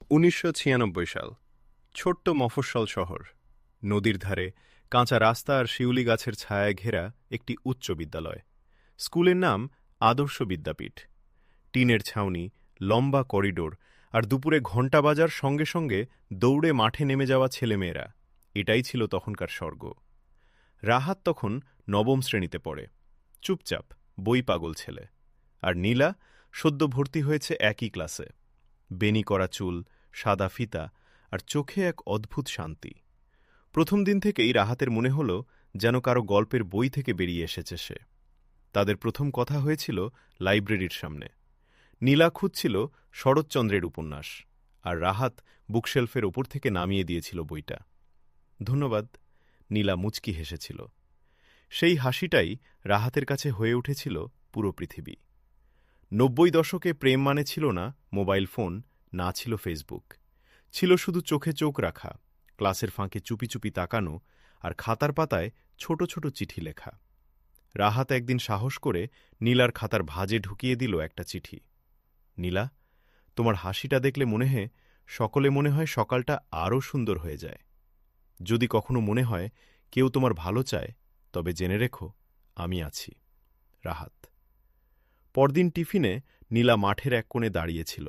1996 সাল। ছোট্ট মফস্বল শহর। নদীর ধারে কাঁচা রাস্তা আর শিউলি গাছের ছায়ায় ঘেরা একটি উচ্চ বিদ্যালয়। স্কুলের নাম আদর্শ বিদ্যাপীঠ। টিনের ছাউনি, লম্বা করিডোর আর দুপুরে ঘণ্টা বাজার সঙ্গে সঙ্গে দৌড়ে মাঠে নেমে যাওয়া ছেলেমেয়েরা, এটাই ছিল তখনকার স্বর্গ। রাহাত তখন নবম শ্রেণীতে পড়ে, চুপচাপ, বই পাগল ছেলে। আর নীলা সদ্য ভর্তি হয়েছে একই ক্লাসে। বেনি করা চুল, সাদা ফিতা আর চোখে এক অদ্ভুত শান্তি। প্রথম দিন থেকেই রাহাতের মনে হল যেন কারো গল্পের বই থেকে বেরিয়ে এসেছে সে। তাদের প্রথম কথা হয়েছিল লাইব্রেরির সামনে। নীলা খুঁজছিল শরৎচন্দ্রের উপন্যাস, আর রাহাত বুকশেলফের ওপর থেকে নামিয়ে দিয়েছিল বইটা। ধন্যবাদ, নীলা মুচকি হেসেছিল। সেই হাসিটাই রাহাতের কাছে হয়ে উঠেছিল পুরো পৃথিবী। 90 দশকে প্রেম মানে ছিল না মোবাইল ফোন, না ছিল ফেসবুক। ছিল শুধু চোখে চোখ রাখা, ক্লাসের ফাঁকে চুপি চুপি তাকানো আর খাতার পাতায় ছোট ছোট চিঠি লেখা। রাহাত একদিন সাহস করে নীলার খাতার ভাঁজে ঢুকিয়ে দিল একটা চিঠি। নীলা, তোমার হাসিটা দেখলে মনে হয় সকালটা আরও সুন্দর হয়ে যায়। যদি কখনো মনে হয় কেউ তোমার ভালো চায়, তবে জেনে রেখো আমি আছি। রাহাত। পরদিন টিফিনে নীলা মাঠের এক কোণে দাঁড়িয়েছিল।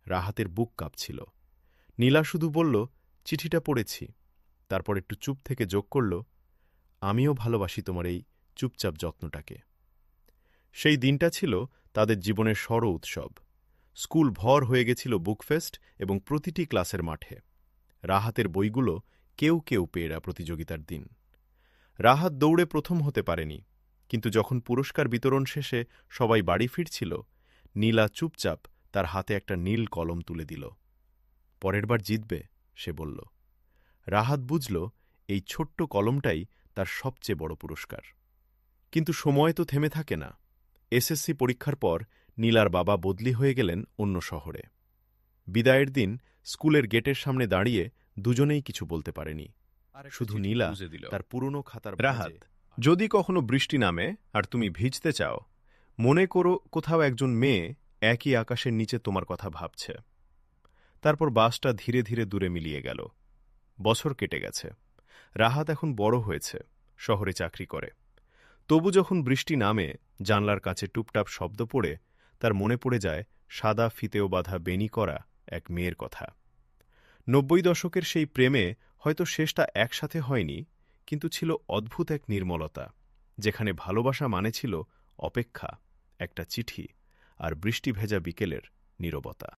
রাহাতের বুক কাঁপছিল। নীলা শুধু বলল, চিঠিটা পড়েছি। তারপর একটু চুপ থেকে যোগ করল, আমিও ভালোবাসি তোমার এই চুপচাপ যত্নটাকে। সেই দিনটা ছিল তাদের জীবনের সড় উৎসব। স্কুল ভর হয়ে গেছিল বুকফেস্ট এবং প্রতিটি ক্লাসের মাঠে। রাহাতের বইগুলো কেউ কেউ পেয়েরা প্রতিযোগিতার দিন। রাহাত দৌড়ে প্রথম হতে পারেনি, কিন্তু যখন পুরস্কার বিতরণ শেষে সবাই বাড়ি ফিরছিল, নীলা চুপচাপ তার হাতে একটা নীল কলম তুলে দিল। পরের বার জিতবে, সে বলল। রাহাত বুঝল এই ছোট্ট কলমটাই তার সবচেয়ে বড় পুরস্কার। কিন্তু সময় তো থেমে থাকে না। এসএসসি পরীক্ষার পর নীলার বাবা বদলি হয়ে গেলেন অন্য শহরে। বিদায়ের দিন স্কুলের গেটের সামনে দাঁড়িয়ে দুজনেই কিছু বলতে পারেনি। শুধু নীলা তার পুরনো খাতার রাহাত, যদি কখনো বৃষ্টি নামে আর তুমি ভিজতে চাও, মনে করো কোথাও একজন মেয়ে একই আকাশের নিচে তোমার কথা ভাবছে। তারপর বাসটা ধীরে ধীরে দূরে মিলিয়ে গেল। বছর কেটে গেছে। রাহাত এখন বড় হয়েছে, শহরে চাকরি করে। তবু যখন বৃষ্টি নামে, জানলার কাছে টুপটাপ শব্দ পড়ে তার মনে পড়ে যায় সাদা ফিতেও বাঁধা বেনি করা এক মেয়ের কথা। 90 দশকের সেই প্রেমে হয়তো শেষটা একসাথে হয়নি, কিন্তু ছিল অদ্ভুত এক নির্মলতা, যেখানে ভালোবাসা মানে ছিল অপেক্ষা, একটা চিঠি আর বৃষ্টি ভেজা বিকেলের নীরবতা।